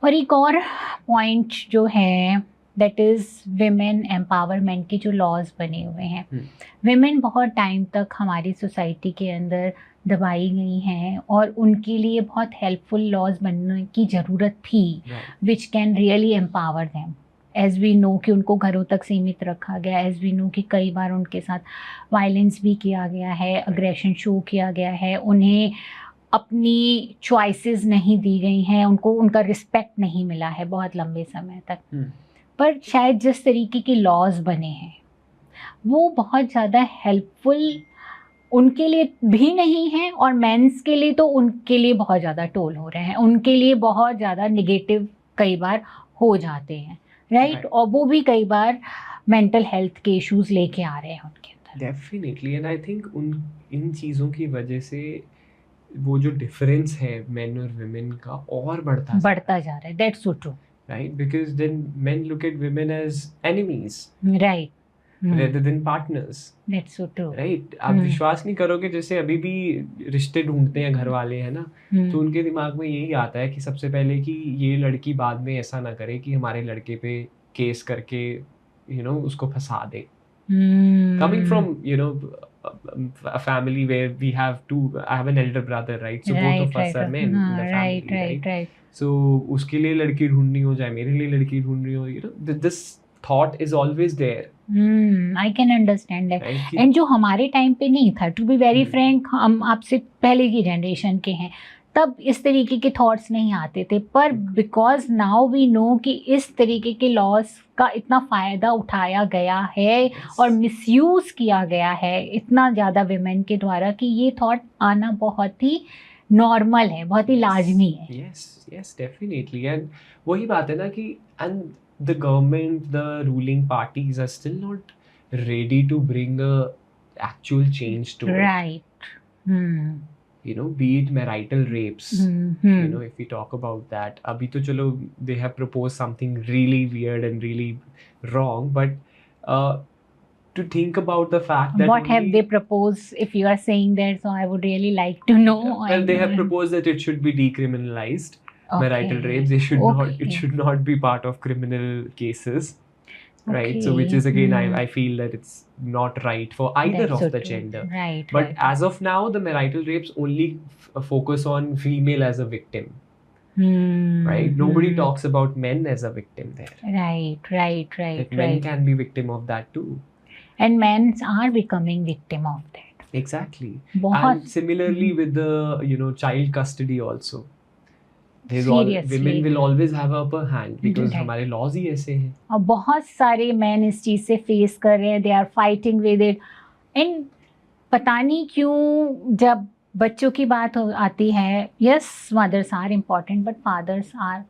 और एक और पॉइंट जो है दैट इज़ विमेन एम्पावरमेंट के जो लॉज बने हुए हैं, विमेन बहुत टाइम तक हमारी सोसाइटी के अंदर दबाई गई हैं और उनके लिए बहुत हेल्पफुल लॉज बनने की ज़रूरत थी which can really empower them. As we know कि उनको घरों तक सीमित रखा गया, एज वी नो कि कई बार उनके साथ वायलेंस भी किया गया है, अग्रेशन शो किया गया है, उन्हें अपनी चॉइसेस नहीं दी गई हैं, उनको उनका रिस्पेक्ट नहीं मिला है बहुत लंबे समय तक। पर शायद जिस तरीके के लॉज बने हैं वो बहुत ज़्यादा हेल्पफुल उनके लिए भी नहीं है और मेंस के लिए तो उनके लिए बहुत ज़्यादा टोल हो रहे हैं, उनके लिए बहुत ज़्यादा निगेटिव कई बार हो जाते हैं, राइट? और वो भी कई बार मेंटल हेल्थ के इश्यूज लेके आ रहे हैं उनके अंदर। डेफिनेटली, एंड आई थिंक उन इन चीज़ों की वजह से वो जो डिफरेंस है मेन और विमेन का और बढ़ता जा रहा है। That's so true, right? Because then men look at women as enemies, right, rather than partners. That's so true. Right? आप विश्वास नहीं करोगे, जैसे अभी भी रिश्ते ढूंढते हैं घर वाले, है ना, तो उनके दिमाग में यही आता है कि सबसे पहले कि ये लड़की बाद में ऐसा ना करे कि हमारे लड़के पे केस करके उसको फंसा दे. Coming from a family where we have I have an elder brother, right? So both of us are men in the family, right? So उसके लिए लड़की ढूंढनी हो, जाए मेरे लिए लड़की ढूंढनी हो, this thought is always there. I can understand that. And जो हमारे टाइम पे नहीं था, to be very frank, हम आपसे पहले की जनरेशन के हैं, तब इस तरीके के थॉट्स नहीं आते थे, पर बिकॉज नाउ वी नो कि इस तरीके के लॉस का इतना फ़ायदा उठाया गया है और मिसयूज़ किया गया है इतना ज़्यादा विमेन के द्वारा कि ये थॉट आना बहुत ही नॉर्मल है, बहुत ही लाजमी है. yes, definitely. And वही बात है ना कि and the government, the ruling parties are still not ready to bring a actual change to it. Right. Be it marital rapes. If we talk about that, abhi to chalo they have proposed something really weird and really wrong, but to think about the fact that what have they proposed, if you are saying that, so I would really like to know. Well, they have proposed that it should be decriminalized. Marital rapes, it should not be part of criminal cases, right? So which is again, I feel that it's not right for either of the gender, right? But as of now, the marital rapes only focus on female as a victim, right? Nobody talks about men as a victim there, right. That men can be victim of that too, and men are becoming victim of that. Exactly. And similarly with the child custody also. Women will always have upper hand because हमारे laws ही ऐसे हैं. और बहुत सारे men इस चीज़ से face कर रहे हैं, they are fighting with it. And पता नहीं क्यों जब बच्चों की बात आती है, yes, mothers are important, but fathers are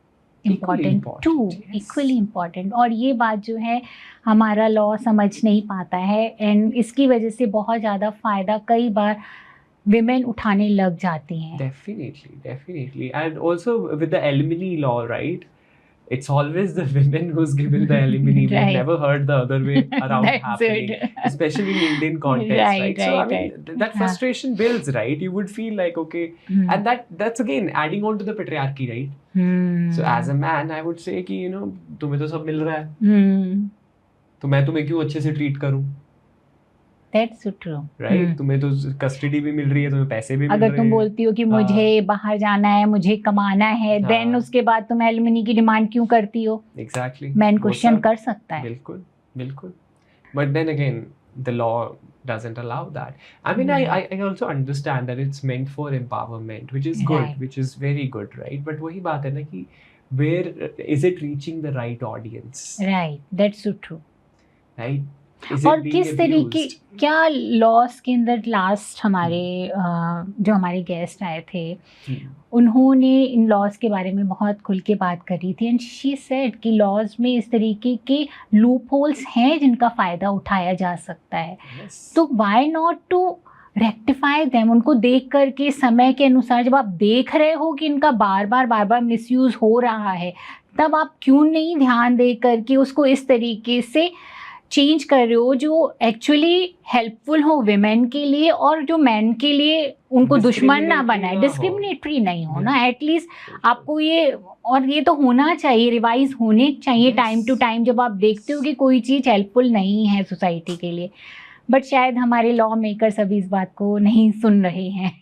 important too, equally important. और ये बात जो है हमारा law समझ नहीं पाता है, and इसकी वजह से बहुत ज़्यादा फ़ायदा कई बार women उठाने लग जाती हैं. Definitely. And also with the alimony law, right? It's always the women who's given the alimony. Right. We've never heard the other way around happening, especially in Indian context, right? So I mean, that frustration builds, right? You would feel like, okay, and that's again adding on to the patriarchy, right? So as a man, I would say कि तुम्हें तो सब मिल रहा है, तो मैं तुम्हें क्यों अच्छे से ट्रीट करूं? That's so true. Right? तुम्हें तो कस्टडी भी मिल रही है, तुम्हें पैसे भी मिल रहे हैं. अगर तुम बोलती हो कि मुझे बाहर जाना है, मुझे कमाना है, then उसके बाद तुम एलिमनी की डिमांड क्यों करती हो? Exactly. मैन क्वेश्चन कर सकता है. बिल्कुल. But then again, the law doesn't allow that. I mean, I also understand that it's meant for empowerment, which is good, which is very good, right? But वही बात है ना कि where is it reaching the right audience? Right. That's so true. Right? और किस तरीके क्या loss के अंदर लास्ट हमारे जो हमारे गेस्ट आए थे उन्होंने इन लॉस के बारे में बहुत खुल के बात करी थी, एंड शी सेड कि लॉज में इस तरीके के लूप होल्स हैं जिनका फ़ायदा उठाया जा सकता है. तो why not to rectify them? उनको देख कर के समय के अनुसार जब आप देख रहे हो कि इनका बार बार मिसयूज़ हो रहा है, तब आप क्यों नहीं ध्यान दे करके उसको इस तरीके से चेंज कर रहे हो जो एक्चुअली हेल्पफुल हो विमेन के लिए, और जो मैन के लिए उनको दुश्मन ना बनाए, डिस्क्रिमिनेटरी नहीं हो ना, एटलीस्ट आपको ये, और ये तो होना चाहिए, रिवाइज होने चाहिए टाइम टू टाइम जब आप देखते हो कि कोई चीज़ हेल्पफुल नहीं है सोसाइटी के लिए, बट शायद हमारे लॉ मेकर्स अभी इस बात को नहीं सुन रहे हैं।